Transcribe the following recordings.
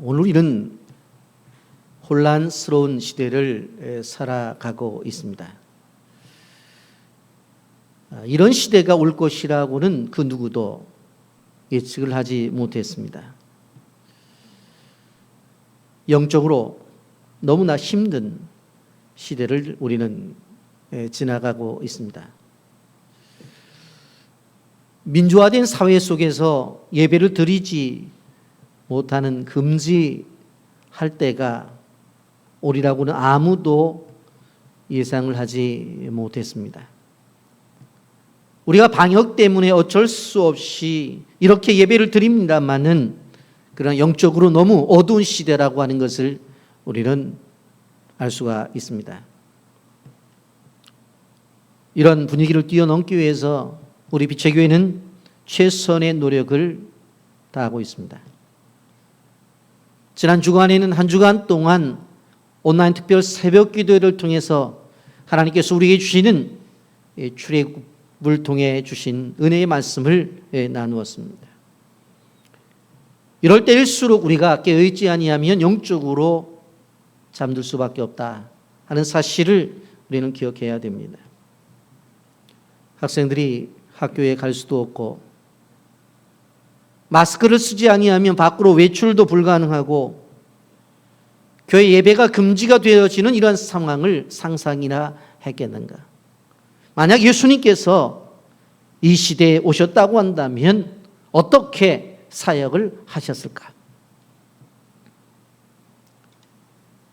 오늘 우리는 혼란스러운 시대를 살아가고 있습니다. 이런 시대가 올 것이라고는 그 누구도 예측을 하지 못했습니다. 영적으로 너무나 힘든 시대를 우리는 지나가고 있습니다. 민주화된 사회 속에서 예배를 드리지 못하는 금지할 때가 오리라고는 아무도 예상을 하지 못했습니다. 우리가 방역 때문에 어쩔 수 없이 이렇게 예배를 드립니다마는 그러나 영적으로 너무 어두운 시대라고 하는 것을 우리는 알 수가 있습니다. 이런 분위기를 뛰어넘기 위해서 우리 빛의 교회는 최선의 노력을 다하고 있습니다. 지난 주간에는 한 주간 동안 온라인 특별 새벽 기도회를 통해서 하나님께서 우리에게 주시는 출애굽을 통해 주신 은혜의 말씀을 나누었습니다. 이럴 때일수록 우리가 깨어있지 아니하면 영적으로 잠들 수밖에 없다 하는 사실을 우리는 기억해야 됩니다. 학생들이 학교에 갈 수도 없고 마스크를 쓰지 아니하면 밖으로 외출도 불가능하고 교회 예배가 금지가 되어지는 이런 상황을 상상이나 했겠는가? 만약 예수님께서 이 시대에 오셨다고 한다면 어떻게 사역을 하셨을까?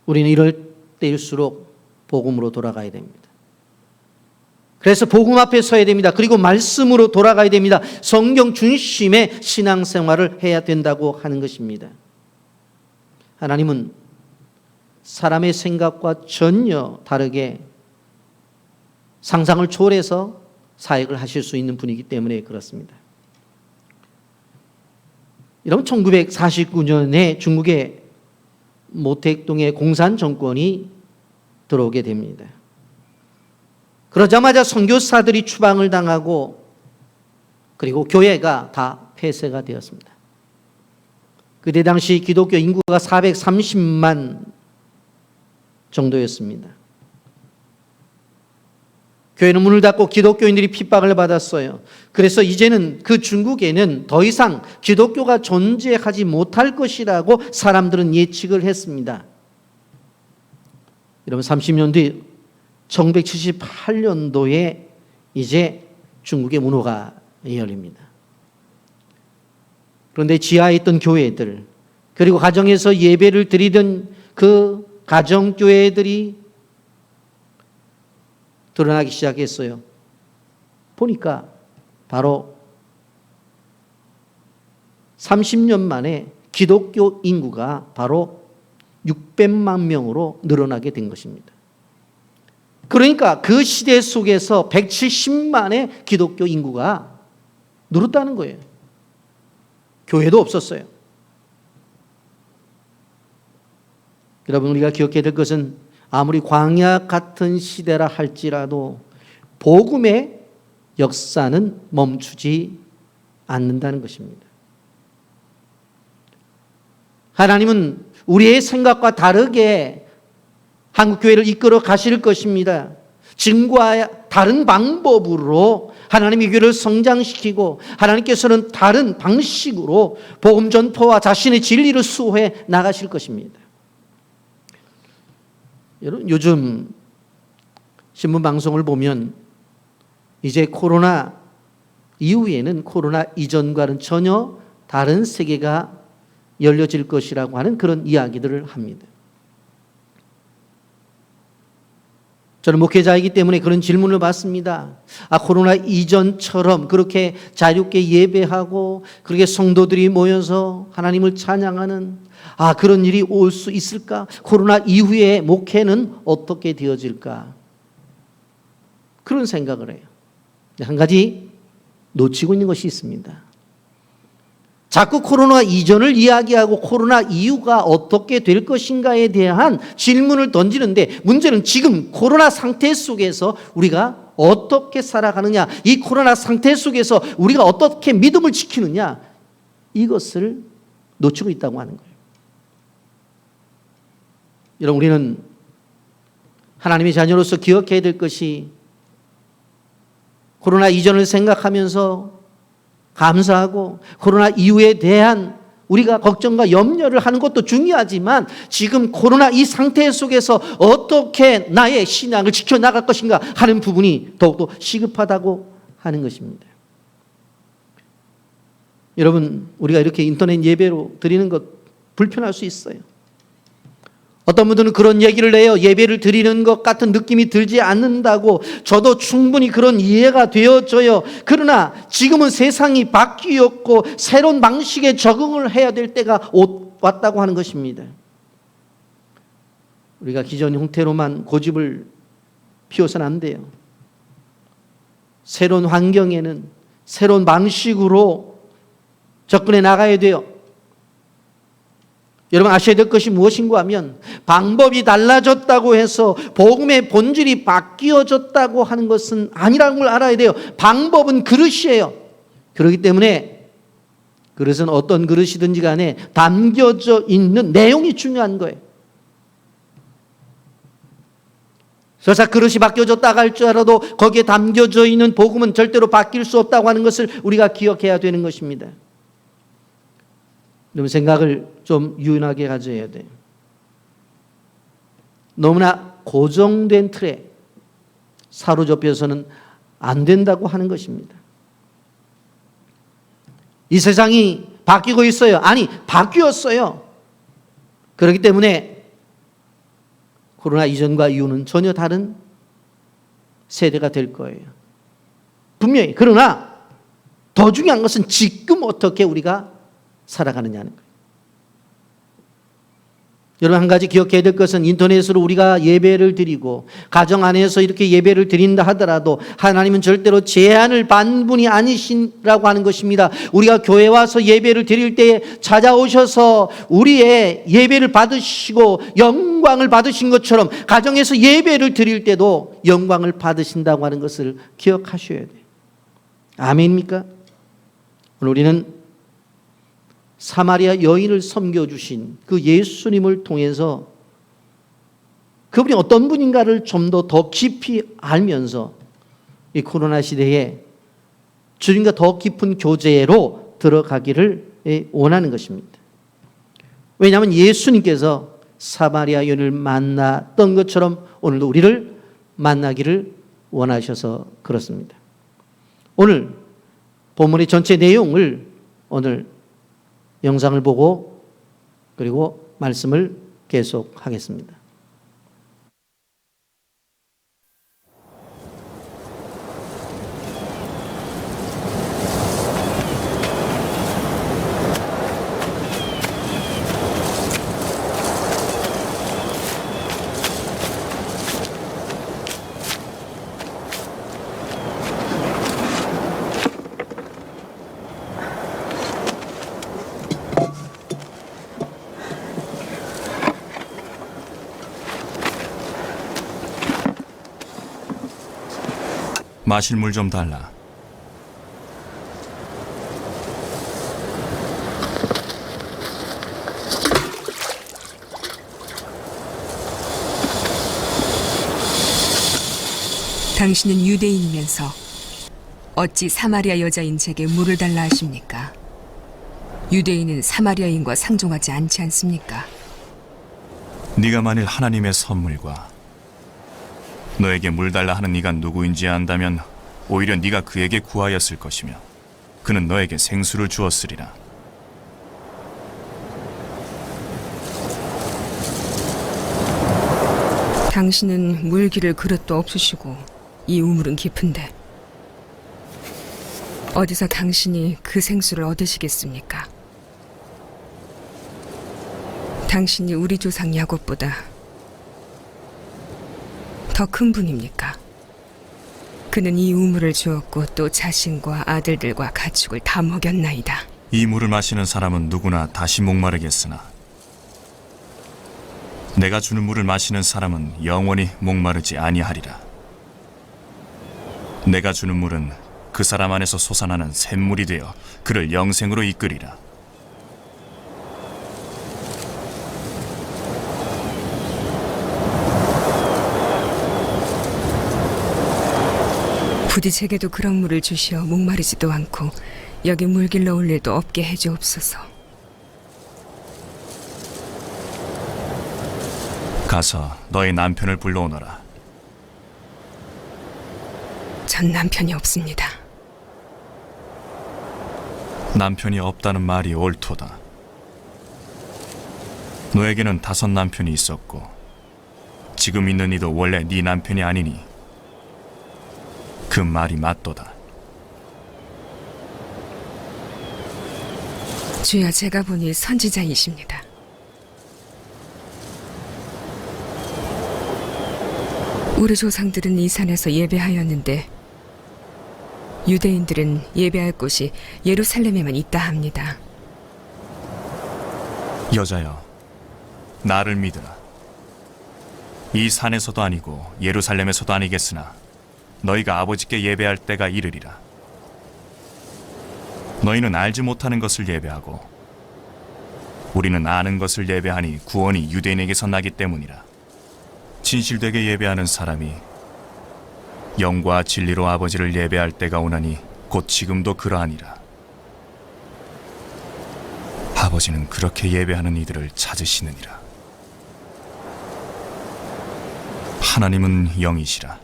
우리는 이럴 때일수록 복음으로 돌아가야 됩니다. 그래서 복음 앞에 서야 됩니다. 그리고 말씀으로 돌아가야 됩니다. 성경 중심의 신앙생활을 해야 된다고 하는 것입니다. 하나님은 사람의 생각과 전혀 다르게 상상을 초월해서 사역을 하실 수 있는 분이기 때문에 그렇습니다. 여러분, 1949년에 중국의 모택동의 공산 정권이 들어오게 됩니다. 그러자마자 선교사들이 추방을 당하고 그리고 교회가 다 폐쇄가 되었습니다. 그때 당시 기독교 인구가 430만 정도였습니다. 교회는 문을 닫고 기독교인들이 핍박을 받았어요. 그래서 이제는 그 중국에는 더 이상 기독교가 존재하지 못할 것이라고 사람들은 예측을 했습니다. 여러분, 30년 뒤 1978년도에 이제 중국의 문호가 열립니다. 그런데 지하에 있던 교회들, 그리고 가정에서 예배를 드리던 그 가정교회들이 드러나기 시작했어요. 보니까 바로 30년 만에 기독교 인구가 바로 600만 명으로 늘어나게 된 것입니다. 그러니까 그 시대 속에서 170만의 기독교 인구가 늘었다는 거예요. 교회도 없었어요. 여러분, 우리가 기억해야 될 것은 아무리 광야 같은 시대라 할지라도 복음의 역사는 멈추지 않는다는 것입니다. 하나님은 우리의 생각과 다르게 한국교회를 이끌어 가실 것입니다. 지금과 다른 방법으로 하나님의 교회를 성장시키고 하나님께서는 다른 방식으로 복음 전포와 자신의 진리를 수호해 나가실 것입니다. 여러분, 요즘 신문 방송을 보면 이제 코로나 이후에는 코로나 이전과는 전혀 다른 세계가 열려질 것이라고 하는 그런 이야기들을 합니다. 저는 목회자이기 때문에 그런 질문을 받습니다. 코로나 이전처럼 그렇게 자유롭게 예배하고 그렇게 성도들이 모여서 하나님을 찬양하는 그런 일이 올 수 있을까? 코로나 이후에 목회는 어떻게 되어질까? 그런 생각을 해요. 한 가지 놓치고 있는 것이 있습니다. 자꾸 코로나 이전을 이야기하고 코로나 이후가 어떻게 될 것인가에 대한 질문을 던지는데 문제는 지금 코로나 상태 속에서 우리가 어떻게 살아가느냐, 이 코로나 상태 속에서 우리가 어떻게 믿음을 지키느냐, 이것을 놓치고 있다고 하는 거예요. 여러분, 우리는 하나님의 자녀로서 기억해야 될 것이 코로나 이전을 생각하면서 감사하고 코로나 이후에 대한 우리가 걱정과 염려를 하는 것도 중요하지만 지금 코로나 이 상태 속에서 어떻게 나의 신앙을 지켜나갈 것인가 하는 부분이 더욱더 시급하다고 하는 것입니다. 여러분, 우리가 이렇게 인터넷 예배로 드리는 것 불편할 수 있어요. 어떤 분들은 그런 얘기를 해요. 예배를 드리는 것 같은 느낌이 들지 않는다고. 저도 충분히 그런 이해가 되어져요. 그러나 지금은 세상이 바뀌었고 새로운 방식에 적응을 해야 될 때가 왔다고 하는 것입니다. 우리가 기존 형태로만 고집을 피워서는 안 돼요. 새로운 환경에는 새로운 방식으로 접근해 나가야 돼요. 여러분, 아셔야 될 것이 무엇인가 하면 방법이 달라졌다고 해서 복음의 본질이 바뀌어졌다고 하는 것은 아니라는 걸 알아야 돼요. 방법은 그릇이에요. 그렇기 때문에 그릇은 어떤 그릇이든지 간에 담겨져 있는 내용이 중요한 거예요. 설사 그릇이 바뀌어졌다고 할지라도 거기에 담겨져 있는 복음은 절대로 바뀔 수 없다고 하는 것을 우리가 기억해야 되는 것입니다. 여러분, 생각을 좀 유연하게 가져야 돼요. 너무나 고정된 틀에 사로잡혀서는 안 된다고 하는 것입니다. 이 세상이 바뀌고 있어요. 아니, 바뀌었어요. 그렇기 때문에 코로나 이전과 이후는 전혀 다른 세대가 될 거예요. 분명히. 그러나 더 중요한 것은 지금 어떻게 우리가 살아가느냐는 거예요. 여러분, 한 가지 기억해야 될 것은 인터넷으로 우리가 예배를 드리고 가정 안에서 이렇게 예배를 드린다 하더라도 하나님은 절대로 제한을 받는 분이 아니시라고 하는 것입니다. 우리가 교회 와서 예배를 드릴 때에 찾아오셔서 우리의 예배를 받으시고 영광을 받으신 것처럼 가정에서 예배를 드릴 때도 영광을 받으신다고 하는 것을 기억하셔야 돼요. 아멘입니까? 오늘 우리는 사마리아 여인을 섬겨주신 그 예수님을 통해서 그분이 어떤 분인가를 좀 더 깊이 알면서 이 코로나 시대에 주님과 더 깊은 교제로 들어가기를 원하는 것입니다. 왜냐하면 예수님께서 사마리아 여인을 만났던 것처럼 오늘도 우리를 만나기를 원하셔서 그렇습니다. 오늘 본문의 전체 내용을 오늘 영상을 보고 그리고 말씀을 계속하겠습니다. 마실 물 좀 달라. 당신은 유대인이면서 어찌 사마리아 여자인 제게 물을 달라 하십니까? 유대인은 사마리아인과 상종하지 않지 않습니까? 네가 만일 하나님의 선물과 너에게 물 달라 하는 이가 누구인지 안다면 오히려 네가 그에게 구하였을 것이며 그는 너에게 생수를 주었으리라. 당신은 물기를 그릇도 없으시고 이 우물은 깊은데 어디서 당신이 그 생수를 얻으시겠습니까? 당신이 우리 조상 야곱보다 더 큰 분입니까? 그는 이 우물을 주었고 또 자신과 아들들과 가축을 다 먹였나이다. 이 물을 마시는 사람은 누구나 다시 목마르겠으나 내가 주는 물을 마시는 사람은 영원히 목마르지 아니하리라. 내가 주는 물은 그 사람 안에서 솟아나는 샘물이 되어 그를 영생으로 이끌리라. 부디 제게도 그런 물을 주시어 목마르지도 않고 여기 물길러 올 일도 없게 해주옵소서. 가서 너의 남편을 불러오너라. 전 남편이 없습니다. 남편이 없다는 말이 옳도다. 너에게는 5 남편이 있었고 지금 있는 이도 원래 네 남편이 아니니 그 말이 맞도다. 주여, 제가 보니 선지자이십니다. 우리 조상들은 이 산에서 예배하였는데 유대인들은 예배할 곳이 예루살렘에만 있다 합니다. 여자여, 나를 믿으라. 이 산에서도 아니고 예루살렘에서도 아니겠으나 너희가 아버지께 예배할 때가 이르리라. 너희는 알지 못하는 것을 예배하고 우리는 아는 것을 예배하니 구원이 유대인에게서 나기 때문이라. 진실되게 예배하는 사람이 영과 진리로 아버지를 예배할 때가 오나니 곧 지금도 그러하니라. 아버지는 그렇게 예배하는 이들을 찾으시느니라. 하나님은 영이시라.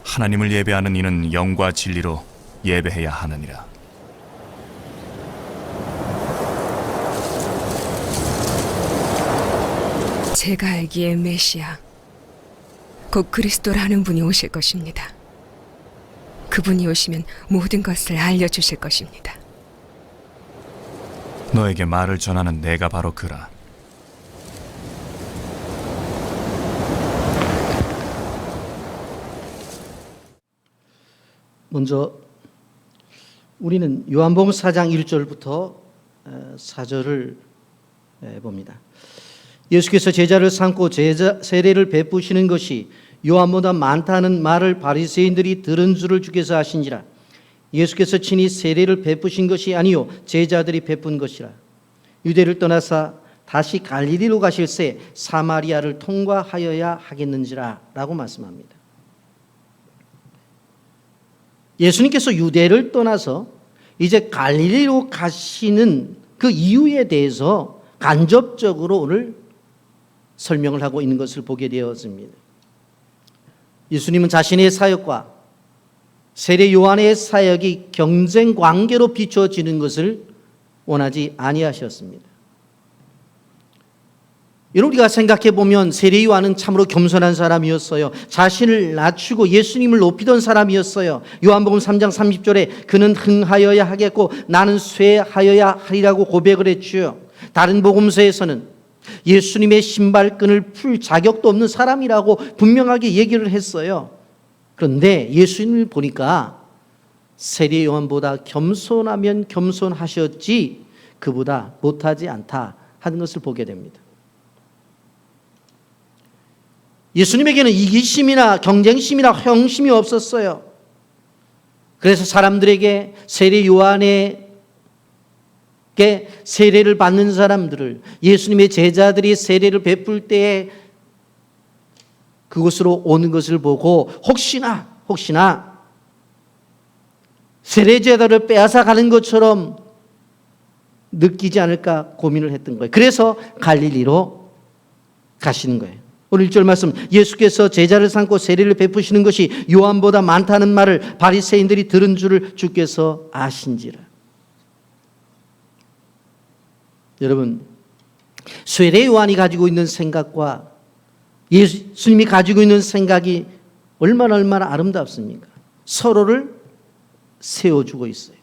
하나님을 예배하는 이는 영과 진리로 예배해야 하느니라. 제가 알기에 메시아, 곧 그리스도라는 분이 오실 것입니다. 그분이 오시면 모든 것을 알려주실 것입니다. 너에게 말을 전하는 내가 바로 그라. 먼저 우리는 요한복음 4장 1절부터 4절을 봅니다. 예수께서 제자를 삼고 세례를 베푸시는 것이 요한보다 많다는 말을 바리새인들이 들은 줄을 주께서 아신지라. 예수께서 친히 세례를 베푸신 것이 아니요 제자들이 베푼 것이라. 유대를 떠나사 다시 갈릴리로 가실새 사마리아를 통과하여야 하겠는지라 라고 말씀합니다. 예수님께서 유대를 떠나서 이제 갈릴리로 가시는 그 이유에 대해서 간접적으로 오늘 설명을 하고 있는 것을 보게 되었습니다. 예수님은 자신의 사역과 세례 요한의 사역이 경쟁 관계로 비춰지는 것을 원하지 아니하셨습니다. 여러분, 우리가 생각해 보면 세례 요한은 참으로 겸손한 사람이었어요. 자신을 낮추고 예수님을 높이던 사람이었어요. 요한복음 3장 30절에 그는 흥하여야 하겠고 나는 쇠하여야 하리라고 고백을 했죠. 다른 복음서에서는 예수님의 신발끈을 풀 자격도 없는 사람이라고 분명하게 얘기를 했어요. 그런데 예수님을 보니까 세례 요한보다 겸손하면 겸손하셨지 그보다 못하지 않다 하는 것을 보게 됩니다. 예수님에게는 이기심이나 경쟁심이나 허영심이 없었어요. 그래서 사람들에게 세례 요한에게 세례를 받는 사람들을, 예수님의 제자들이 세례를 베풀 때에 그곳으로 오는 것을 보고 혹시나 세례 제자들을 빼앗아 가는 것처럼 느끼지 않을까 고민을 했던 거예요. 그래서 갈릴리로 가시는 거예요. 오늘 1절 말씀, 예수께서 제자를 삼고 세례를 베푸시는 것이 요한보다 많다는 말을 바리새인들이 들은 줄을 주께서 아신지라. 여러분, 세례 요한이 가지고 있는 생각과 예수님이 가지고 있는 생각이 얼마나 아름답습니까? 서로를 세워주고 있어요.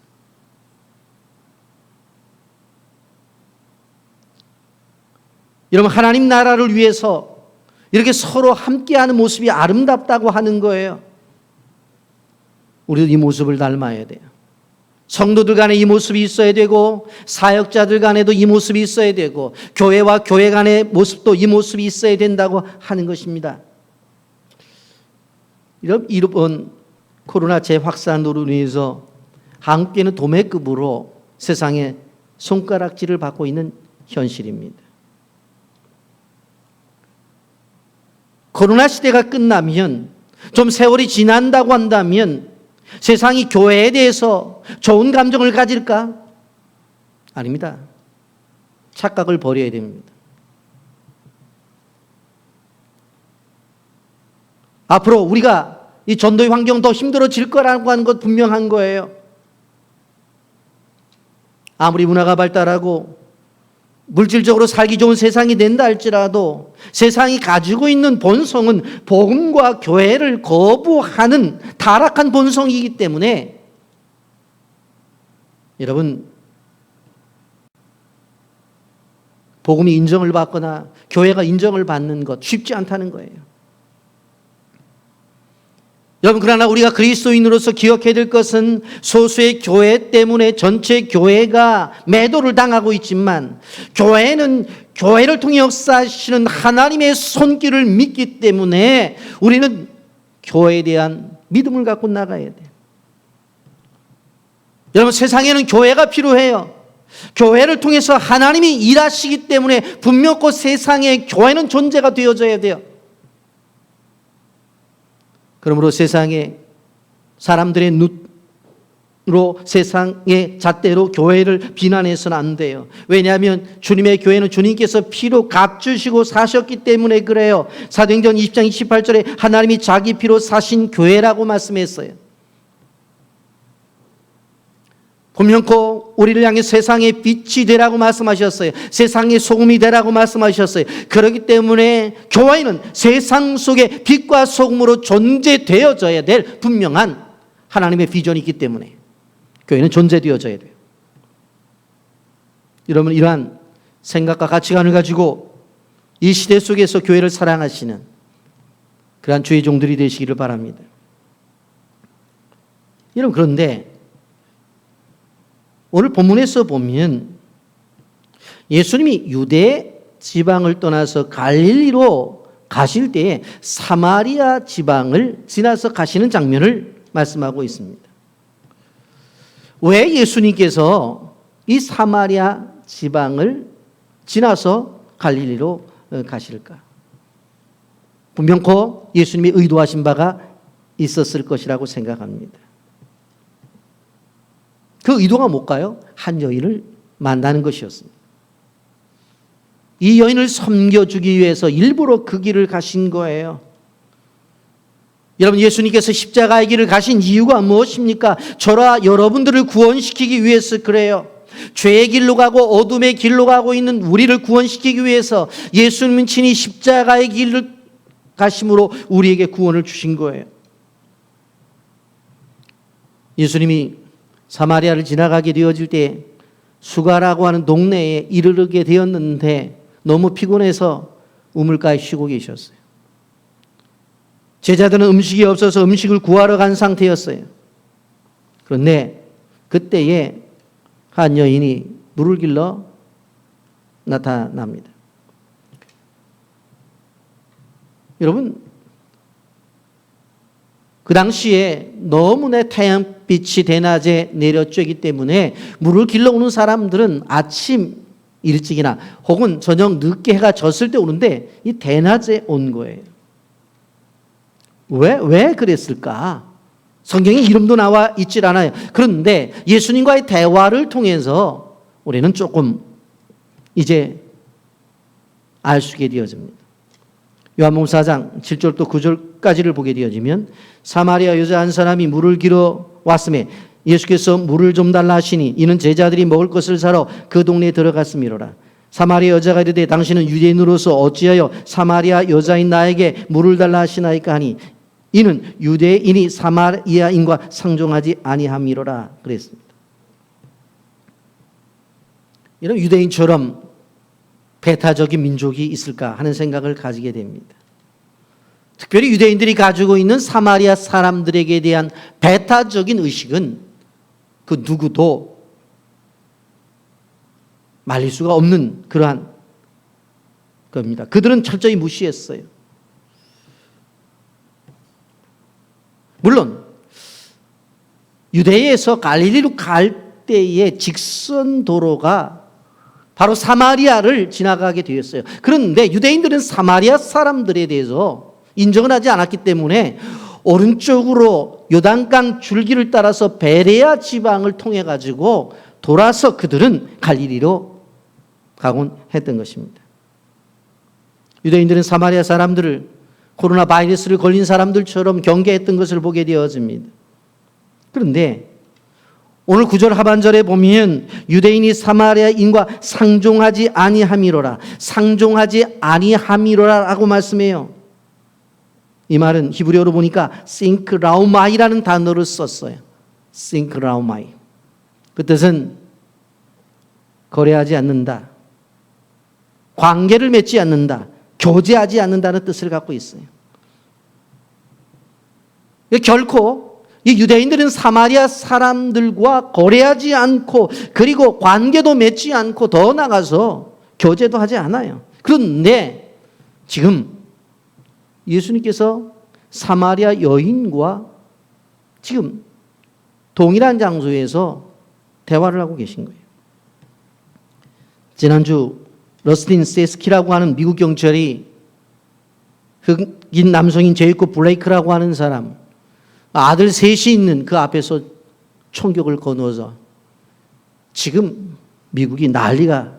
여러분, 하나님 나라를 위해서 이렇게 서로 함께하는 모습이 아름답다고 하는 거예요. 우리도 이 모습을 닮아야 돼요. 성도들 간에 이 모습이 있어야 되고 사역자들 간에도 이 모습이 있어야 되고 교회와 교회 간의 모습도 이 모습이 있어야 된다고 하는 것입니다. 이번 코로나 재확산으로 인해서 한국계는 도매급으로 세상에 손가락질을 받고 있는 현실입니다. 코로나 시대가 끝나면, 좀 세월이 지난다고 한다면 세상이 교회에 대해서 좋은 감정을 가질까? 아닙니다. 착각을 버려야 됩니다. 앞으로 우리가 이 전도의 환경 더 힘들어질 거라고 하는 것 분명한 거예요. 아무리 문화가 발달하고 물질적으로 살기 좋은 세상이 된다 할지라도 세상이 가지고 있는 본성은 복음과 교회를 거부하는 타락한 본성이기 때문에 여러분, 복음이 인정을 받거나 교회가 인정을 받는 것 쉽지 않다는 거예요. 여러분, 그러나 우리가 그리스도인으로서 기억해야 될 것은 소수의 교회 때문에 전체 교회가 매도를 당하고 있지만 교회는 교회를 통해 역사하시는 하나님의 손길을 믿기 때문에 우리는 교회에 대한 믿음을 갖고 나가야 돼요. 여러분, 세상에는 교회가 필요해요. 교회를 통해서 하나님이 일하시기 때문에 분명코 세상에 교회는 존재가 되어져야 돼요. 그러므로 세상의 사람들의 눈으로 세상의 잣대로 교회를 비난해서는 안 돼요. 왜냐하면 주님의 교회는 주님께서 피로 값주시고 사셨기 때문에 그래요. 사도행전 20장 28절에 하나님이 자기 피로 사신 교회라고 말씀했어요. 분명코 우리를 향해 세상의 빛이 되라고 말씀하셨어요. 세상의 소금이 되라고 말씀하셨어요. 그렇기 때문에 교회는 세상 속에 빛과 소금으로 존재되어져야 될 분명한 하나님의 비전이 있기 때문에 교회는 존재되어져야 돼요. 여러분, 이러한 생각과 가치관을 가지고 이 시대 속에서 교회를 사랑하시는 그러한 주의 종들이 되시기를 바랍니다. 여러분, 그런데 오늘 본문에서 보면 예수님이 유대 지방을 떠나서 갈릴리로 가실 때에 사마리아 지방을 지나서 가시는 장면을 말씀하고 있습니다. 왜 예수님께서 이 사마리아 지방을 지나서 갈릴리로 가실까? 분명코 예수님이 의도하신 바가 있었을 것이라고 생각합니다. 그 의도가 뭘까요? 한 여인을 만나는 것이었습니다. 이 여인을 섬겨주기 위해서 일부러 그 길을 가신 거예요. 여러분, 예수님께서 십자가의 길을 가신 이유가 무엇입니까? 저와 여러분들을 구원시키기 위해서 그래요. 죄의 길로 가고 어둠의 길로 가고 있는 우리를 구원시키기 위해서 예수님은 친히 십자가의 길을 가심으로 우리에게 구원을 주신 거예요. 예수님이 사마리아를 지나가게 되어질 때 수가라고 하는 동네에 이르게 되었는데 너무 피곤해서 우물가에 쉬고 계셨어요. 제자들은 음식이 없어서 음식을 구하러 간 상태였어요. 그런데 그때에 한 여인이 물을 길러 나타납니다. 여러분, 그 당시에 너무나 태양빛이 대낮에 내려쬐기 때문에 물을 길러오는 사람들은 아침 일찍이나 혹은 저녁 늦게 해가 졌을 때 오는데 이 대낮에 온 거예요. 왜 그랬을까? 성경에 이름도 나와 있질 않아요. 그런데 예수님과의 대화를 통해서 우리는 조금 이제 알 수 있게 되어집니다. 요한복음 4장 7절부터 9절까지를 보게 되어지면 사마리아 여자 한 사람이 물을 길어 왔음에 예수께서 물을 좀 달라 하시니 이는 제자들이 먹을 것을 사러 그 동네에 들어갔음이로라. 사마리아 여자가 이르되 당신은 유대인으로서 어찌하여 사마리아 여자인 나에게 물을 달라 하시나이까 하니 이는 유대인이 사마리아인과 상종하지 아니함이로라 그랬습니다. 이런 유대인처럼 배타적인 민족이 있을까 하는 생각을 가지게 됩니다. 특별히 유대인들이 가지고 있는 사마리아 사람들에게 대한 배타적인 의식은 그 누구도 말릴 수가 없는 그러한 겁니다. 그들은 철저히 무시했어요. 물론 유대에서 갈릴리로 갈 때의 직선 도로가 바로 사마리아를 지나가게 되었어요. 그런데 유대인들은 사마리아 사람들에 대해서 인정을 하지 않았기 때문에 오른쪽으로 요단강 줄기를 따라서 베레아 지방을 통해 가지고 돌아서 그들은 갈릴리로 가곤 했던 것입니다. 유대인들은 사마리아 사람들을 코로나 바이러스를 걸린 사람들처럼 경계했던 것을 보게 되어집니다. 그런데 오늘 9절 하반절에 보면 유대인이 사마리아인과 상종하지 아니함이로라, 상종하지 아니함이로라라고 말씀해요. 이 말은 히브리어로 보니까 싱크라우마이라는 단어를 썼어요. 싱크라우마이. 그 뜻은 거래하지 않는다, 관계를 맺지 않는다, 교제하지 않는다는 뜻을 갖고 있어요. 결코 이 유대인들은 사마리아 사람들과 거래하지 않고 그리고 관계도 맺지 않고 더 나가서 교제도 하지 않아요. 그런데 지금 예수님께서 사마리아 여인과 지금 동일한 장소에서 대화를 하고 계신 거예요. 지난주 러스틴 세스키라고 하는 미국 경찰이 흑인 남성인 제이콥 블레이크라고 하는 사람, 아들 셋이 있는 그 앞에서 총격을 거두어서 지금 미국이 난리가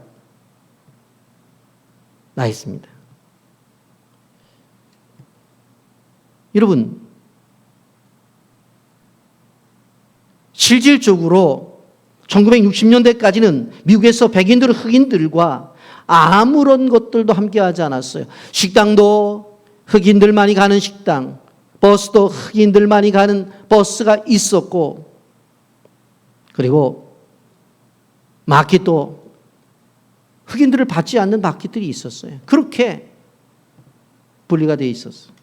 나 있습니다. 여러분, 실질적으로 1960년대까지는 미국에서 백인들, 흑인들과 아무런 것들도 함께하지 않았어요. 식당도 흑인들만이 가는 식당, 버스도 흑인들만이 가는 버스가 있었고, 그리고 마켓도 흑인들을 받지 않는 마켓들이 있었어요. 그렇게 분리가 되어 있었어요.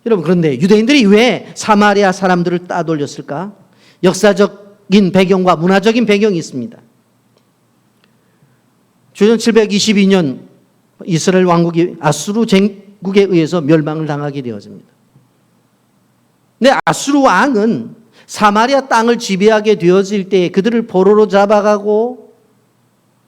여러분, 그런데 유대인들이 왜 사마리아 사람들을 따돌렸을까? 역사적인 배경과 문화적인 배경이 있습니다. 주전 722년 이스라엘 왕국이 아수르 제국에 의해서 멸망을 당하게 되어집니다. 근데 아수르 왕은 사마리아 땅을 지배하게 되어질 때 그들을 포로로 잡아가고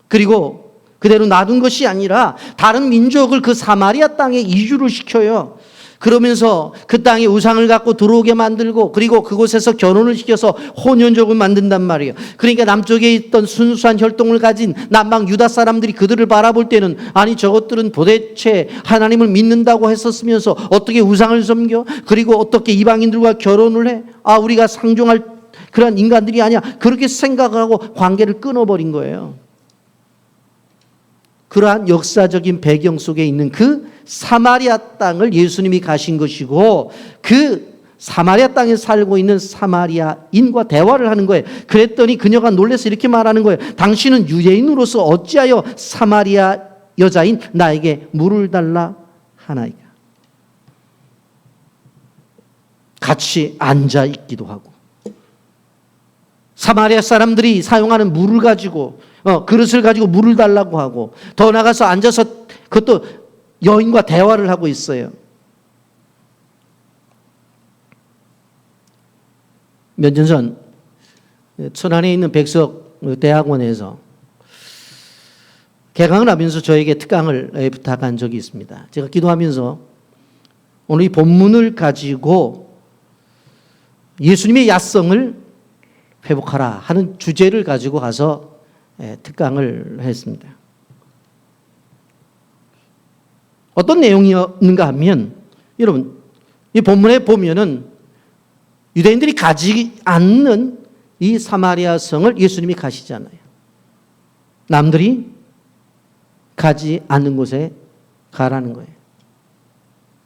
그리고 그대로 놔둔 것이 아니라 다른 민족을 그 사마리아 땅에 이주를 시켜요. 그러면서 그 땅에 우상을 갖고 들어오게 만들고 그리고 그곳에서 결혼을 시켜서 혼연족을 만든단 말이에요. 그러니까 남쪽에 있던 순수한 혈통을 가진 남방 유다 사람들이 그들을 바라볼 때는 아니 저것들은 도대체 하나님을 믿는다고 했었으면서 어떻게 우상을 섬겨? 그리고 어떻게 이방인들과 결혼을 해? 아, 우리가 상종할 그런 인간들이 아니야. 그렇게 생각을 하고 관계를 끊어버린 거예요. 그러한 역사적인 배경 속에 있는 그 사마리아 땅을 예수님이 가신 것이고 그 사마리아 땅에 살고 있는 사마리아인과 대화를 하는 거예요. 그랬더니 그녀가 놀라서 이렇게 말하는 거예요. 당신은 유대인으로서 어찌하여 사마리아 여자인 나에게 물을 달라 하나이까. 같이 앉아 있기도 하고 사마리아 사람들이 사용하는 물을 가지고 그릇을 가지고 물을 달라고 하고 더 나가서 앉아서 그것도 여인과 대화를 하고 있어요. 몇 년 전 천안에 있는 백석 대학원에서 개강을 하면서 저에게 특강을 부탁한 적이 있습니다. 제가 기도하면서 오늘 이 본문을 가지고 예수님의 야성을 회복하라 하는 주제를 가지고 가서 특강을 했습니다. 어떤 내용이었는가 하면 여러분 이 본문에 보면은 유대인들이 가지 않는 이 사마리아 성을 예수님이 가시잖아요. 남들이 가지 않는 곳에 가라는 거예요.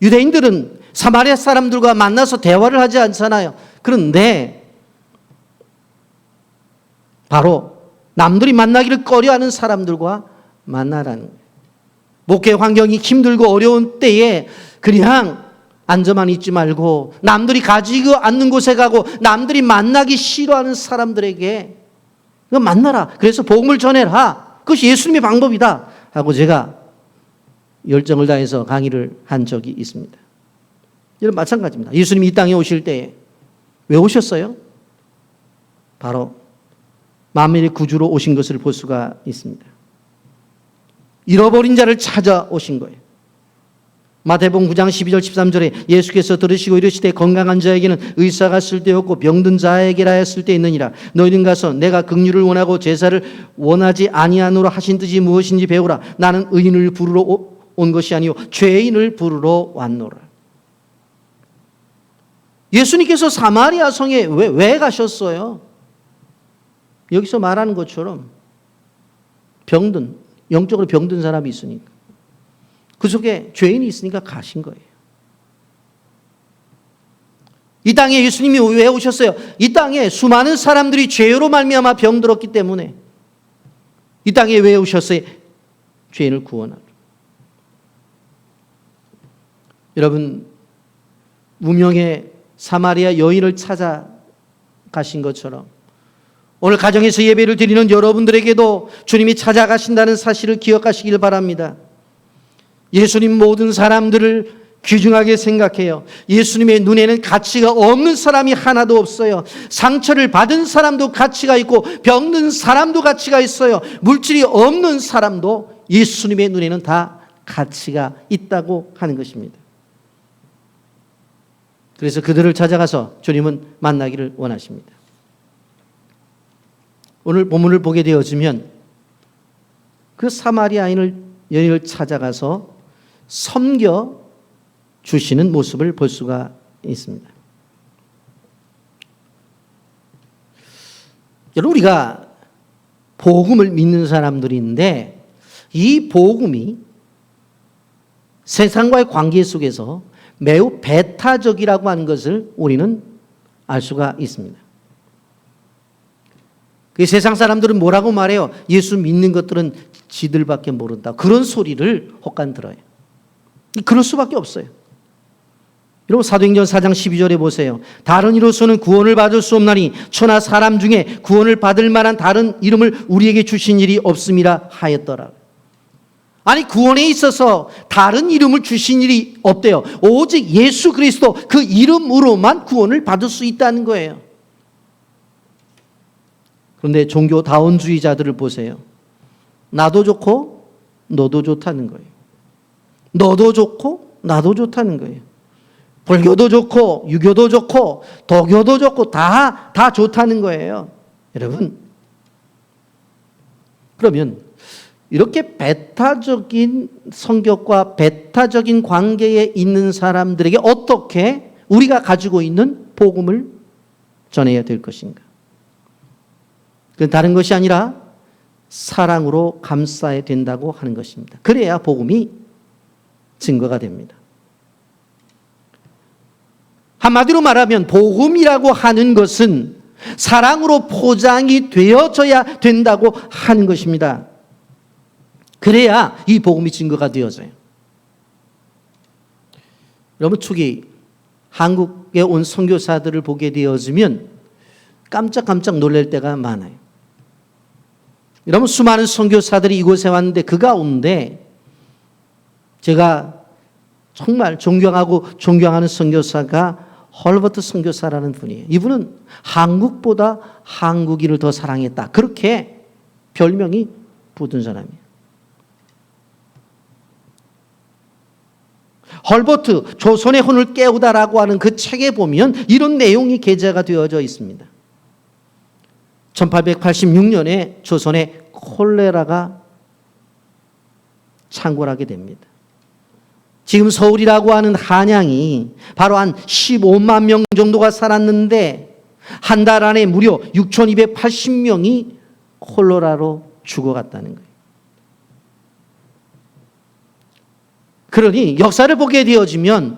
유대인들은 사마리아 사람들과 만나서 대화를 하지 않잖아요. 그런데 바로 남들이 만나기를 꺼려하는 사람들과 만나라는 거예요. 목회 환경이 힘들고 어려운 때에 그냥 앉아만 있지 말고 남들이 가지고 않는 곳에 가고 남들이 만나기 싫어하는 사람들에게 만나라. 그래서 복음을 전해라. 그것이 예수님의 방법이다 하고 제가 열정을 다해서 강의를 한 적이 있습니다. 여러분 마찬가지입니다. 예수님이 이 땅에 오실 때에 왜 오셨어요? 바로 만민의 구주로 오신 것을 볼 수가 있습니다. 잃어버린 자를 찾아오신 거예요. 마태복음 9장 12절 13절에 예수께서 들으시고 이르시되 건강한 자에게는 의사가 쓸데없고 병든 자에게라야 쓸데있느니라. 너희는 가서 내가 긍휼을 원하고 제사를 원하지 아니하노라 하신 뜻이 무엇인지 배우라. 나는 의인을 부르러 온 것이 아니요 죄인을 부르러 왔노라. 예수님께서 사마리아 성에 왜 가셨어요? 여기서 말하는 것처럼 영적으로 병든 사람이 있으니까. 그 속에 죄인이 있으니까 가신 거예요. 이 땅에 예수님이 왜 오셨어요? 이 땅에 수많은 사람들이 죄로 말미암아 병들었기 때문에 이 땅에 왜 오셨어요? 죄인을 구원하러. 여러분, 무명의 사마리아 여인을 찾아가신 것처럼 오늘 가정에서 예배를 드리는 여러분들에게도 주님이 찾아가신다는 사실을 기억하시길 바랍니다. 예수님 모든 사람들을 귀중하게 생각해요. 예수님의 눈에는 가치가 없는 사람이 하나도 없어요. 상처를 받은 사람도 가치가 있고 병든 사람도 가치가 있어요. 물질이 없는 사람도 예수님의 눈에는 다 가치가 있다고 하는 것입니다. 그래서 그들을 찾아가서 주님은 만나기를 원하십니다. 오늘 본문을 보게 되어지면 그 사마리아 여인을 찾아가서 섬겨 주시는 모습을 볼 수가 있습니다. 여러분, 우리가 복음을 믿는 사람들인데 이 복음이 세상과의 관계 속에서 매우 배타적이라고 하는 것을 우리는 알 수가 있습니다. 그 세상 사람들은 뭐라고 말해요? 예수 믿는 것들은 지들밖에 모른다. 그런 소리를 혹간 들어요. 그럴 수밖에 없어요. 여러분, 사도행전 4장 12절에 보세요. 다른 이로서는 구원을 받을 수 없나니 천하 사람 중에 구원을 받을 만한 다른 이름을 우리에게 주신 일이 없음이라 하였더라. 아니, 구원에 있어서 다른 이름을 주신 일이 없대요. 오직 예수 그리스도 그 이름으로만 구원을 받을 수 있다는 거예요. 그런데 종교다원주의자들을 보세요. 나도 좋고 너도 좋다는 거예요. 너도 좋고 나도 좋다는 거예요. 불교도 좋고 유교도 좋고 도교도 좋고 다 좋다는 거예요. 여러분, 그러면 이렇게 배타적인 성격과 배타적인 관계에 있는 사람들에게 어떻게 우리가 가지고 있는 복음을 전해야 될 것인가? 그건 다른 것이 아니라 사랑으로 감싸야 된다고 하는 것입니다. 그래야 복음이 증거가 됩니다. 한마디로 말하면 복음이라고 하는 것은 사랑으로 포장이 되어져야 된다고 하는 것입니다. 그래야 이 복음이 증거가 되어져요. 여러분, 초기 한국에 온 선교사들을 보게 되어지면 깜짝 놀랄 때가 많아요. 여러분, 수많은 선교사들이 이곳에 왔는데 그 가운데 제가 정말 존경하는 선교사가 헐버트 선교사라는 분이에요. 이분은 한국보다 한국인을 더 사랑했다. 그렇게 별명이 붙은 사람이에요. 헐버트 조선의 혼을 깨우다라고 하는 그 책에 보면 이런 내용이 게재가 되어져 있습니다. 1886년에 조선에 콜레라가 창궐하게 됩니다. 지금 서울이라고 하는 한양이 바로 한 15만 명 정도가 살았는데 한 달 안에 무려 6,280명이 콜레라로 죽어갔다는 거예요. 그러니 역사를 보게 되어지면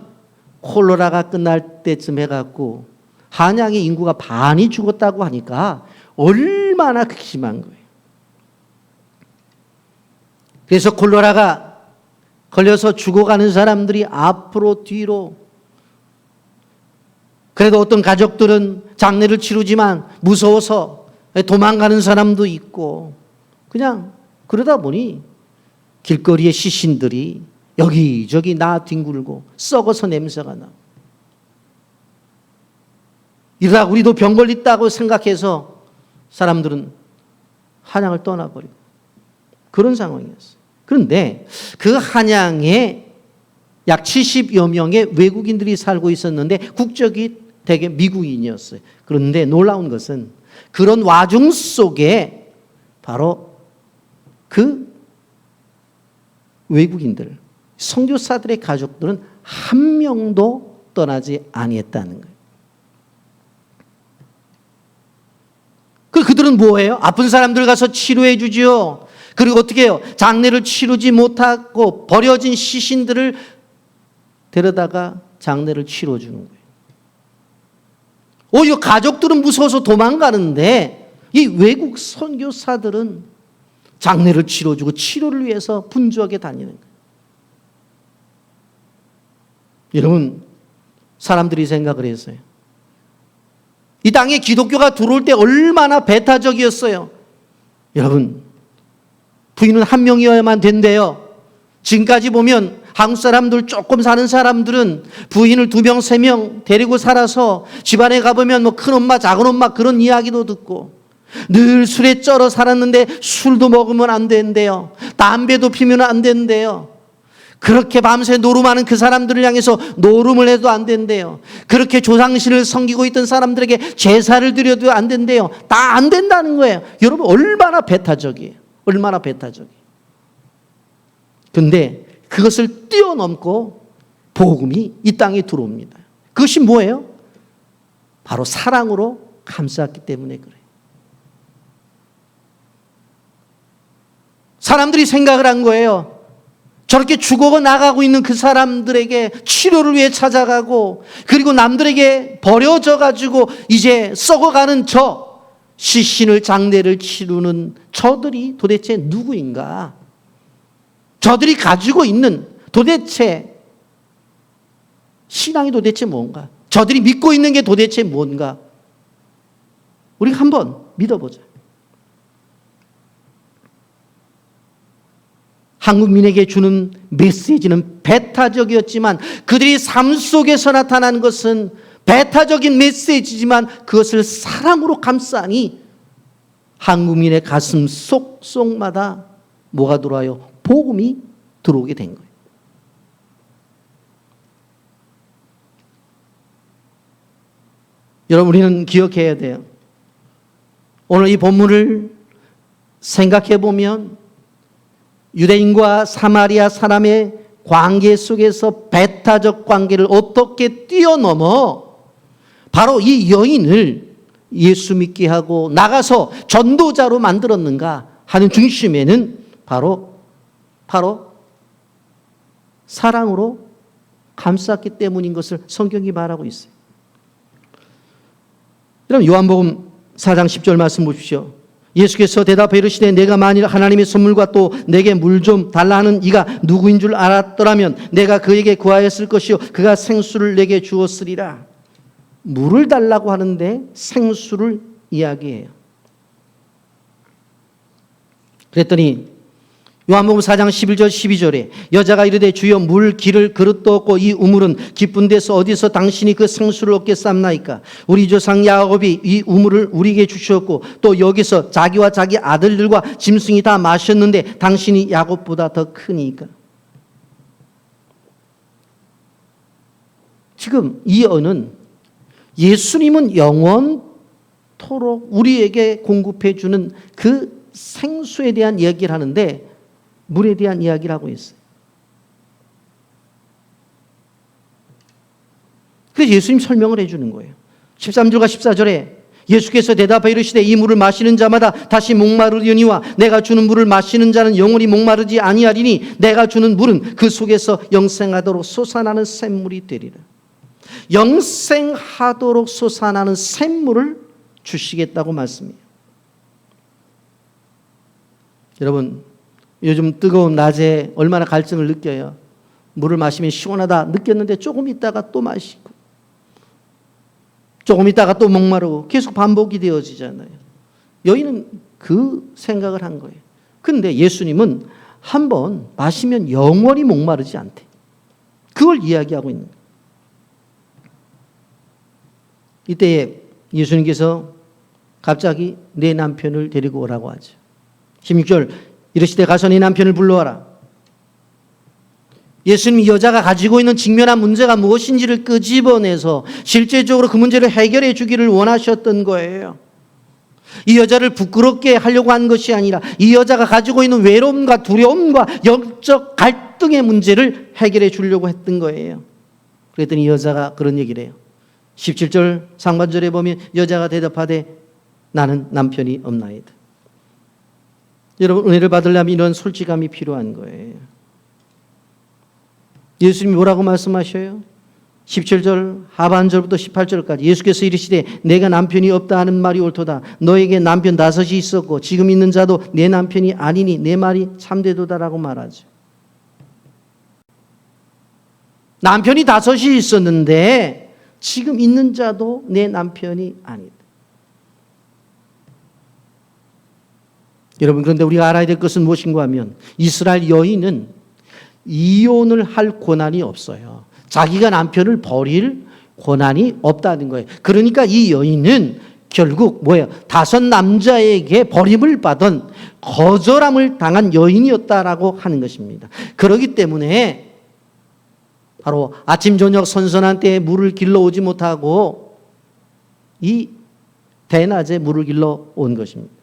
콜레라가 끝날 때쯤 해갖고 한양의 인구가 반이 죽었다고 하니까 얼마나 심한 거예요. 그래서 콜레라가 걸려서 죽어가는 사람들이 앞으로 뒤로, 그래도 어떤 가족들은 장례를 치르지만 무서워서 도망가는 사람도 있고, 그냥 그러다 보니 길거리의 시신들이 여기저기 나 뒹굴고 썩어서 냄새가 나고, 이러다 우리도 병 걸렸다고 생각해서 사람들은 한양을 떠나버리고 그런 상황이었어요. 그런데 그 한양에 약 70여 명의 외국인들이 살고 있었는데 국적이 대개 미국인이었어요. 그런데 놀라운 것은 그런 와중 속에 바로 그 외국인들, 선교사들의 가족들은 한 명도 떠나지 아니했다는 거예요. 그들은 뭐예요? 아픈 사람들 가서 치료해 주지요. 그리고 어떻게 해요? 장례를 치르지 못하고 버려진 시신들을 데려다가 장례를 치러 주는 거예요. 오히려 가족들은 무서워서 도망가는데 이 외국 선교사들은 장례를 치러주고 치료를 위해서 분주하게 다니는 거예요. 여러분, 사람들이 생각을 했어요. 이 땅에 기독교가 들어올 때 얼마나 배타적이었어요. 여러분, 부인은 한 명이어야만 된대요. 지금까지 보면 한국 사람들 조금 사는 사람들은 부인을 2명, 3명 데리고 살아서 집안에 가보면 뭐 큰엄마, 작은엄마 그런 이야기도 듣고 늘 술에 쩔어 살았는데 술도 먹으면 안 된대요. 담배도 피면 안 된대요. 그렇게 밤새 노름하는 그 사람들을 향해서 노름을 해도 안 된대요. 그렇게 조상신을 섬기고 있던 사람들에게 제사를 드려도 안 된대요. 다 안 된다는 거예요. 여러분, 얼마나 배타적이에요. 얼마나 배타적이에요. 근데 그것을 뛰어넘고 복음이 이 땅에 들어옵니다. 그것이 뭐예요? 바로 사랑으로 감쌌기 때문에 그래요. 사람들이 생각을 한 거예요. 저렇게 죽어 나가고 있는 그 사람들에게 치료를 위해 찾아가고, 그리고 남들에게 버려져 가지고 이제 썩어가는 저 시신을 장례를 치르는 저들이 도대체 누구인가? 저들이 가지고 있는 도대체 신앙이 도대체 뭔가? 저들이 믿고 있는 게 도대체 뭔가? 우리가 한번 믿어보자. 한국민에게 주는 메시지는 배타적이었지만 그들이 삶 속에서 나타난 것은 배타적인 메시지지만 그것을 사랑으로 감싸니 한국민의 가슴 속마다 뭐가 들어와요? 복음이 들어오게 된 거예요. 여러분, 우리는 기억해야 돼요. 오늘 이 본문을 생각해 보면 유대인과 사마리아 사람의 관계 속에서 배타적 관계를 어떻게 뛰어넘어 바로 이 여인을 예수 믿게 하고 나가서 전도자로 만들었는가 하는 중심에는 바로 사랑으로 감쌌기 때문인 것을 성경이 말하고 있어요. 여러분, 요한복음 4장 10절 말씀 보십시오. 예수께서 대답해 이르시되 내가 만일 하나님의 선물과 또 내게 물 좀 달라 하는 이가 누구인 줄 알았더라면 내가 그에게 구하였을 것이요 그가 생수를 내게 주었으리라. 물을 달라고 하는데 생수를 이야기해요. 그랬더니 요한복음 4장 11절 12절에 여자가 이르되 주여 물 기를 그릇도 없고 이 우물은 깊은 데서 어디서 당신이 그 생수를 얻게 쌈나이까? 우리 조상 야곱이 이 우물을 우리에게 주셨고 또 여기서 자기와 자기 아들들과 짐승이 다 마셨는데 당신이 야곱보다 더 크니까. 지금 이 언은 예수님은 영원토록 우리에게 공급해 주는 그 생수에 대한 이야기를 하는데 물에 대한 이야기를 하고 있어요. 그래서 예수님 설명을 해주는 거예요. 13절과 14절에 예수께서 대답하여 이르시되 이 물을 마시는 자마다 다시 목마르려니와 내가 주는 물을 마시는 자는 영원히 목마르지 아니하리니 내가 주는 물은 그 속에서 영생하도록 솟아나는 샘물이 되리라. 영생하도록 솟아나는 샘물을 주시겠다고 말씀해요. 여러분, 요즘 뜨거운 낮에 얼마나 갈증을 느껴요. 물을 마시면 시원하다 느꼈는데 조금 있다가 또 마시고 조금 있다가 또 목마르고 계속 반복이 되어지잖아요. 여인은 그 생각을 한 거예요. 그런데 예수님은 한번 마시면 영원히 목마르지 않대. 그걸 이야기하고 있는 거예요. 이때에 예수님께서 갑자기 내 남편을 데리고 오라고 하죠. 16절 이르시되 가서 네 남편을 불러와라. 예수님이 여자가 가지고 있는 직면한 문제가 무엇인지를 끄집어내서 실제적으로 그 문제를 해결해 주기를 원하셨던 거예요. 이 여자를 부끄럽게 하려고 한 것이 아니라 이 여자가 가지고 있는 외로움과 두려움과 영적 갈등의 문제를 해결해 주려고 했던 거예요. 그랬더니 이 여자가 그런 얘기를 해요. 17절 상반절에 보면 여자가 대답하되 나는 남편이 없나이다. 여러분, 은혜를 받으려면 이런 솔직함이 필요한 거예요. 예수님이 뭐라고 말씀하셔요? 17절 하반절부터 18절까지 예수께서 이르시되 내가 남편이 없다 하는 말이 옳도다. 너에게 남편 5이 있었고 지금 있는 자도 내 남편이 아니니 내 말이 참되도다라고 말하죠. 남편이 5이 있었는데 지금 있는 자도 내 남편이 아니다. 여러분, 그런데 우리가 알아야 될 것은 무엇인가 하면 이스라엘 여인은 이혼을 할 권한이 없어요. 자기가 남편을 버릴 권한이 없다는 거예요. 그러니까 이 여인은 결국 뭐예요? 5 남자에게 버림을 받은 거절함을 당한 여인이었다라고 하는 것입니다. 그렇기 때문에 바로 아침 저녁 선선한 때에 물을 길러 오지 못하고 이 대낮에 물을 길러 온 것입니다.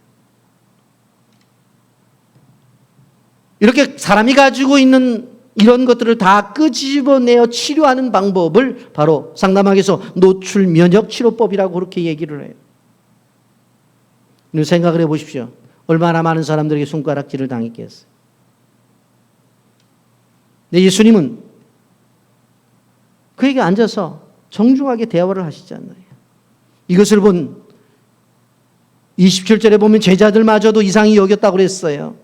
이렇게 사람이 가지고 있는 이런 것들을 다 끄집어내어 치료하는 방법을 바로 상담학에서 노출 면역 치료법이라고 그렇게 얘기를 해요. 생각을 해보십시오. 얼마나 많은 사람들에게 손가락질을 당했겠어요. 근데 예수님은 그에게 앉아서 정중하게 대화를 하시잖아요. 이것을 본 27절에 보면 제자들마저도 이상히 여겼다고 그랬어요.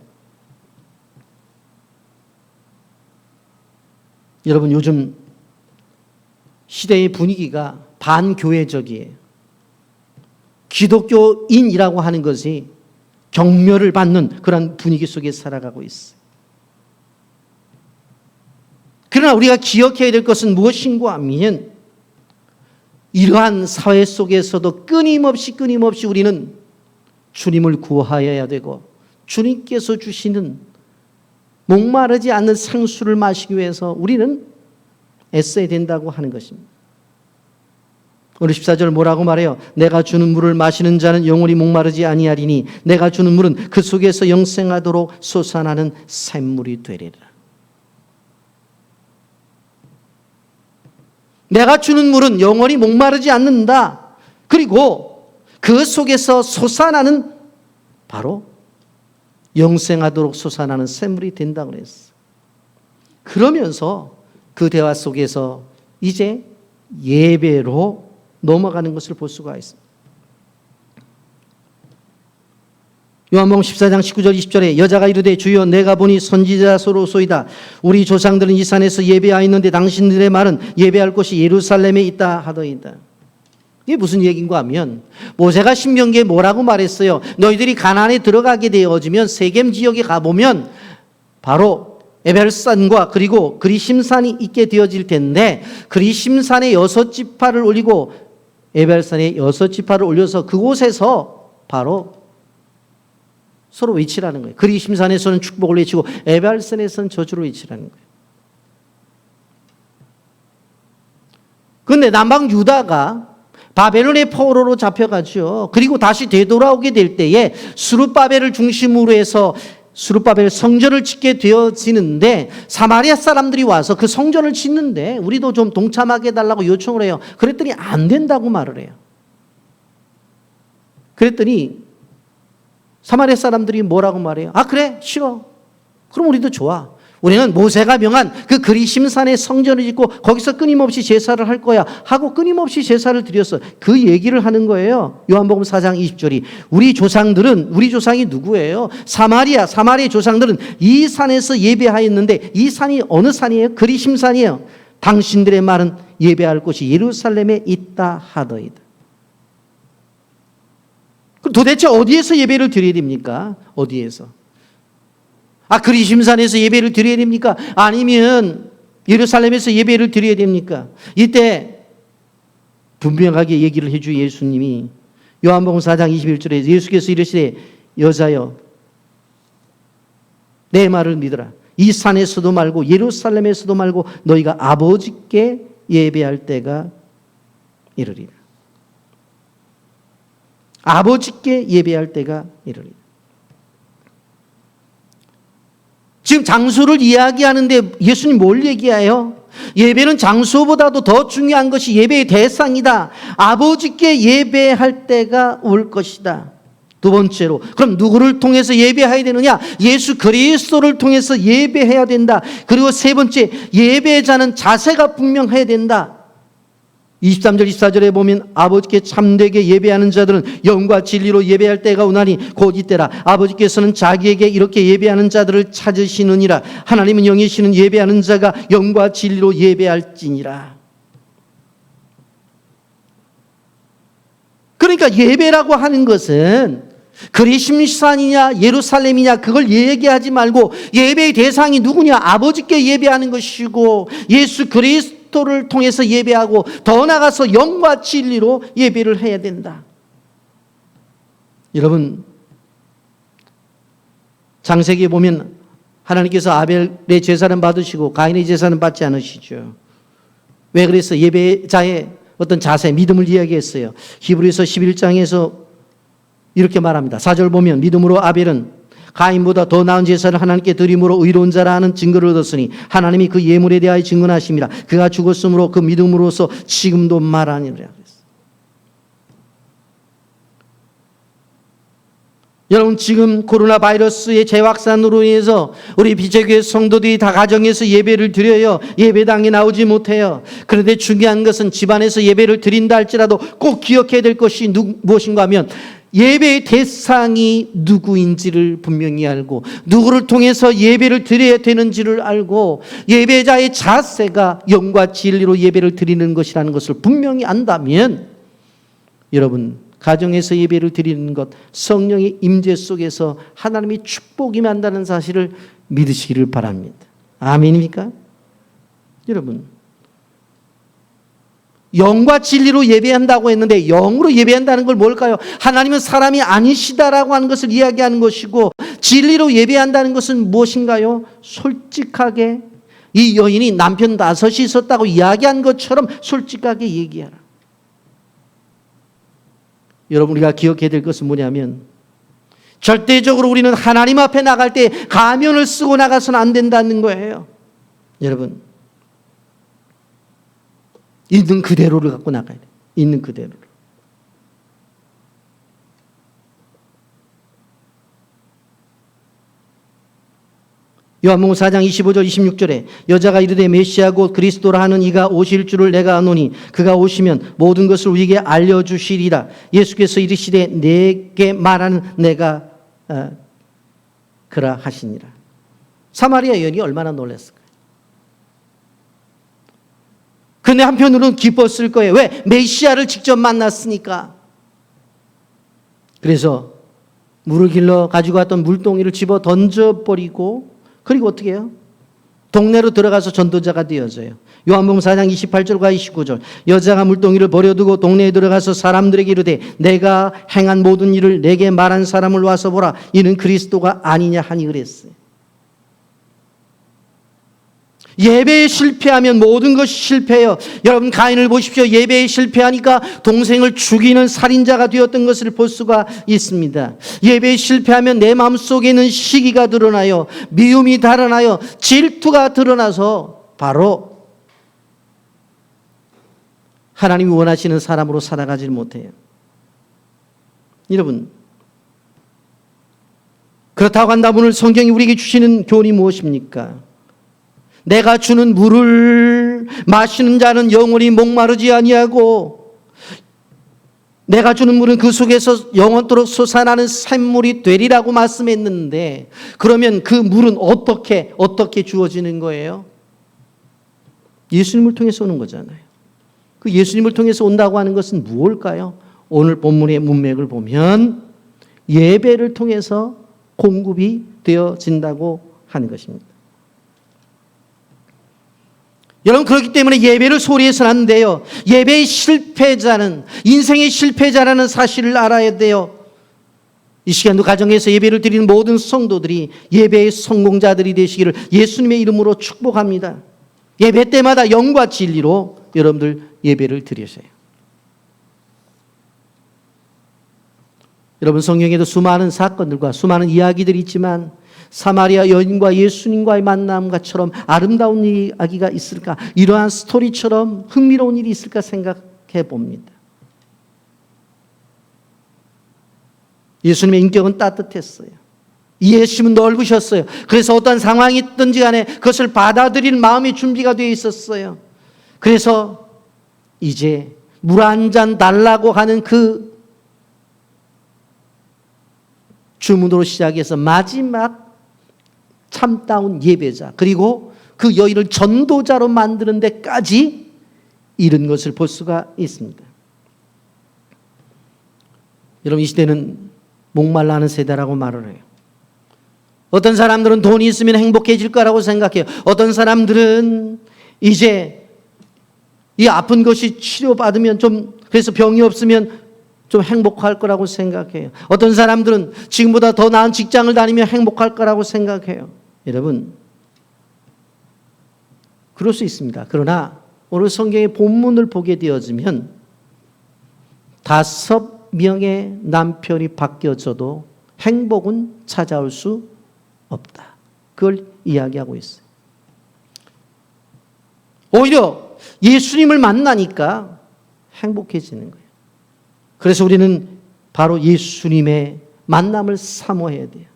여러분, 요즘 시대의 분위기가 반교회적이에요. 기독교인이라고 하는 것이 경멸을 받는 그런 분위기 속에 살아가고 있어요. 그러나 우리가 기억해야 될 것은 무엇인가 하면 이러한 사회 속에서도 끊임없이 우리는 주님을 구하여야 되고 주님께서 주시는 목마르지 않는 생수를 마시기 위해서 우리는 애써야 된다고 하는 것입니다. 오늘 14절 뭐라고 말해요? 내가 주는 물을 마시는 자는 영원히 목마르지 아니하리니 내가 주는 물은 그 속에서 영생하도록 솟아나는 샘물이 되리라. 내가 주는 물은 영원히 목마르지 않는다. 그리고 그 속에서 솟아나는 바로 영생하도록 솟아나는 샘물이 된다고 그랬어요. 그러면서 그 대화 속에서 이제 예배로 넘어가는 것을 볼 수가 있습니다. 요한복음 14장 19절 20절에 여자가 이르되 주여 내가 보니 선지자소로소이다. 우리 조상들은 이 산에서 예배하였는데 당신들의 말은 예배할 곳이 예루살렘에 있다 하더이다. 이게 무슨 얘기인가 하면 모세가 신명기에 뭐라고 말했어요? 너희들이 가나안에 들어가게 되어지면 세겜 지역에 가보면 바로 에벨산과 그리고 그리심산이 있게 되어질 텐데 그리심산에 6지파를 올리고 에벨산에 6지파를 올려서 그곳에서 바로 서로 외치라는 거예요. 그리심산에서는 축복을 외치고 에벨산에서는 저주를 외치라는 거예요. 그런데 남방 유다가 바벨론의 포로로 잡혀가죠. 그리고 다시 되돌아오게 될 때에 스룹바벨을 중심으로 해서 스룹바벨 성전을 짓게 되어지는데 사마리아 사람들이 와서 그 성전을 짓는데 우리도 좀 동참하게 해달라고 요청을 해요. 그랬더니 안 된다고 말을 해요. 그랬더니 사마리아 사람들이 뭐라고 말해요? 아 그래 싫어. 그럼 우리도 좋아. 우리는 모세가 명한 그 그리심산에 성전을 짓고 거기서 끊임없이 제사를 할 거야 하고 끊임없이 제사를 드렸어. 그 얘기를 하는 거예요. 요한복음 4장 20절이 우리 조상이 누구예요? 사마리아 조상들은 이 산에서 예배하였는데 이 산이 어느 산이에요? 그리심산이에요. 당신들의 말은 예배할 곳이 예루살렘에 있다 하더이다. 도대체 어디에서 예배를 드려야 됩니까? 어디에서? 그리심산에서 예배를 드려야 됩니까? 아니면 예루살렘에서 예배를 드려야 됩니까? 이때 분명하게 얘기를 해주 예수님이 요한복음 4장 21절에 예수께서 이르시되 여자여 내 말을 믿으라. 이 산에서도 말고 예루살렘에서도 말고 너희가 아버지께 예배할 때가 이르리라. 아버지께 예배할 때가 이르리라. 지금 장소를 이야기하는데 예수님 뭘 얘기해요? 예배는 장소보다도 더 중요한 것이 예배의 대상이다. 아버지께 예배할 때가 올 것이다. 두 번째로, 그럼 누구를 통해서 예배해야 되느냐? 예수 그리스도를 통해서 예배해야 된다. 그리고 세 번째, 예배자는 자세가 분명해야 된다. 23절 24절에 보면 아버지께 참되게 예배하는 자들은 영과 진리로 예배할 때가 오나니 곧 이때라. 아버지께서는 자기에게 이렇게 예배하는 자들을 찾으시느니라. 하나님은 영이시는 예배하는 자가 영과 진리로 예배할지니라. 그러니까 예배라고 하는 것은 그리심산이냐 예루살렘이냐 그걸 얘기하지 말고 예배의 대상이 누구냐? 아버지께 예배하는 것이고 예수 그리스도를 통해서 예배하고 더 나아가서 영과 진리로 예배를 해야 된다. 여러분, 창세기에 보면 하나님께서 아벨의 제사는 받으시고 가인의 제사는 받지 않으시죠. 왜 그래서 예배자의 어떤 자세, 믿음을 이야기했어요. 히브리서 11장에서 이렇게 말합니다. 4절 보면 믿음으로 아벨은 가인보다 더 나은 제사를 하나님께 드림으로 의로운 자라 하는 증거를 얻었으니 하나님이 그 예물에 대하여 증언하심이라. 그가 죽었으므로 그 믿음으로서 지금도 말하니라. 여러분, 지금 코로나 바이러스의 재확산으로 인해서 우리 비제교회 성도들이 다 가정에서 예배를 드려요. 예배당에 나오지 못해요. 그런데 중요한 것은 집안에서 예배를 드린다 할지라도 꼭 기억해야 될 것이 무엇인가 하면 예배의 대상이 누구인지를 분명히 알고 누구를 통해서 예배를 드려야 되는지를 알고 예배자의 자세가 영과 진리로 예배를 드리는 것이라는 것을 분명히 안다면 여러분, 가정에서 예배를 드리는 것, 성령의 임재 속에서 하나님이 축복이 만다는 사실을 믿으시기를 바랍니다. 아멘입니까? 여러분, 영과 진리로 예배한다고 했는데 영으로 예배한다는 걸 뭘까요? 하나님은 사람이 아니시다라고 하는 것을 이야기하는 것이고 진리로 예배한다는 것은 무엇인가요? 솔직하게 이 여인이 남편 5이 있었다고 이야기한 것처럼 솔직하게 얘기하라. 여러분, 우리가 기억해야 될 것은 뭐냐면 절대적으로 우리는 하나님 앞에 나갈 때 가면을 쓰고 나가서는 안 된다는 거예요. 여러분, 있는 그대로를 갖고 나가야 돼요. 있는 그대로를. 요한복음 4장 25절 26절에 여자가 이르되 메시아 곧 그리스도라 하는 이가 오실 줄을 내가 아노니 그가 오시면 모든 것을 우리에게 알려주시리라. 예수께서 이르시되 내게 말하는 내가 그라 하시니라. 사마리아 여인이 얼마나 놀랐을까요? 근데 한편으로는 기뻤을 거예요. 왜? 메시아를 직접 만났으니까. 그래서 물을 길러 가지고 왔던 물동이를 집어 던져버리고 그리고 어떻게 해요? 동네로 들어가서 전도자가 되어져요. 요한복음 4장 28절과 29절 여자가 물동이를 버려두고 동네에 들어가서 사람들에게 이르되 내가 행한 모든 일을 내게 말한 사람을 와서 보라. 이는 그리스도가 아니냐 하니 그랬어요. 예배에 실패하면 모든 것이 실패해요. 여러분, 가인을 보십시오. 예배에 실패하니까 동생을 죽이는 살인자가 되었던 것을 볼 수가 있습니다. 예배에 실패하면 내 마음속에는 시기가 드러나요. 미움이 드러나요. 질투가 드러나서 바로 하나님이 원하시는 사람으로 살아가지 못해요. 여러분, 그렇다고 한다면 오늘 성경이 우리에게 주시는 교훈이 무엇입니까? 내가 주는 물을 마시는 자는 영원히 목마르지 아니하고 내가 주는 물은 그 속에서 영원토록 솟아나는 샘물이 되리라고 말씀했는데 그러면 그 물은 어떻게 주어지는 거예요? 예수님을 통해서 오는 거잖아요. 그 예수님을 통해서 온다고 하는 것은 무엇일까요? 오늘 본문의 문맥을 보면 예배를 통해서 공급이 되어진다고 하는 것입니다. 여러분, 그렇기 때문에 예배를 소리해서는 안 돼요. 예배의 실패자는 인생의 실패자라는 사실을 알아야 돼요. 이 시간도 가정에서 예배를 드리는 모든 성도들이 예배의 성공자들이 되시기를 예수님의 이름으로 축복합니다. 예배 때마다 영과 진리로 여러분들 예배를 드리세요. 여러분, 성경에도 수많은 사건들과 수많은 이야기들이 있지만 사마리아 여인과 예수님과의 만남과처럼 아름다운 이야기가 있을까? 이러한 스토리처럼 흥미로운 일이 있을까 생각해 봅니다. 예수님의 인격은 따뜻했어요. 이해심은 넓으셨어요. 그래서 어떤 상황이 있든지 간에 그것을 받아들일 마음의 준비가 되어 있었어요. 그래서 이제 물 한 잔 달라고 하는 그 주문으로 시작해서 마지막 참다운 예배자, 그리고 그 여인을 전도자로 만드는 데까지 이른 것을 볼 수가 있습니다. 여러분, 이 시대는 목말라 하는 세대라고 말을 해요. 어떤 사람들은 돈이 있으면 행복해질 거라고 생각해요. 어떤 사람들은 이제 이 아픈 것이 치료받으면 그래서 병이 없으면 좀 행복할 거라고 생각해요. 어떤 사람들은 지금보다 더 나은 직장을 다니면 행복할 거라고 생각해요. 여러분, 그럴 수 있습니다. 그러나 오늘 성경의 본문을 보게 되어지면 5명의 남편이 바뀌어져도 행복은 찾아올 수 없다. 그걸 이야기하고 있어요. 오히려 예수님을 만나니까 행복해지는 거예요. 그래서 우리는 바로 예수님의 만남을 사모해야 돼요.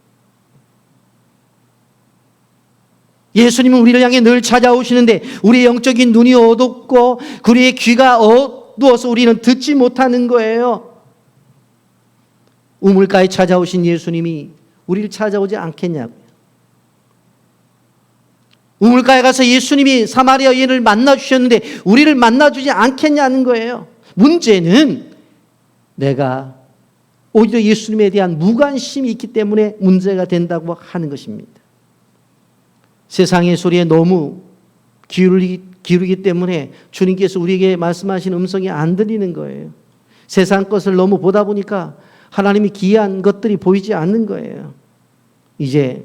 예수님은 우리를 향해 늘 찾아오시는데 우리의 영적인 눈이 어둡고 우리의 귀가 어두워서 우리는 듣지 못하는 거예요. 우물가에 찾아오신 예수님이 우리를 찾아오지 않겠냐고요. 우물가에 가서 예수님이 사마리아 여인을 만나주셨는데 우리를 만나주지 않겠냐는 거예요. 문제는 내가 오히려 예수님에 대한 무관심이 있기 때문에 문제가 된다고 하는 것입니다. 세상의 소리에 너무 기울이기 때문에 주님께서 우리에게 말씀하신 음성이 안 들리는 거예요. 세상 것을 너무 보다 보니까 하나님이 기이한 것들이 보이지 않는 거예요. 이제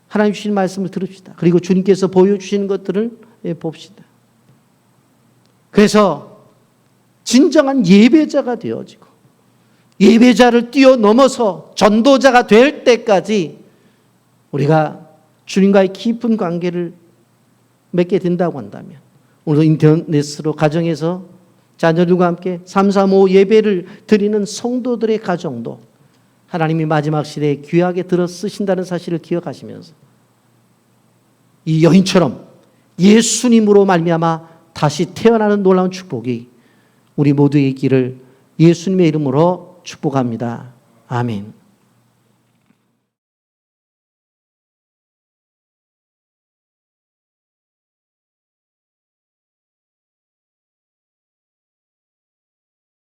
하나님 주신 말씀을 들읍시다. 그리고 주님께서 보여주시는 것들을 봅시다. 그래서 진정한 예배자가 되어지고 예배자를 뛰어넘어서 전도자가 될 때까지 우리가 주님과의 깊은 관계를 맺게 된다고 한다면 오늘도 인터넷으로 가정에서 자녀들과 함께 335 예배를 드리는 성도들의 가정도 하나님이 마지막 시대에 귀하게 들어 쓰신다는 사실을 기억하시면서 이 여인처럼 예수님으로 말미암아 다시 태어나는 놀라운 축복이 우리 모두의 있기를 예수님의 이름으로 축복합니다. 아멘.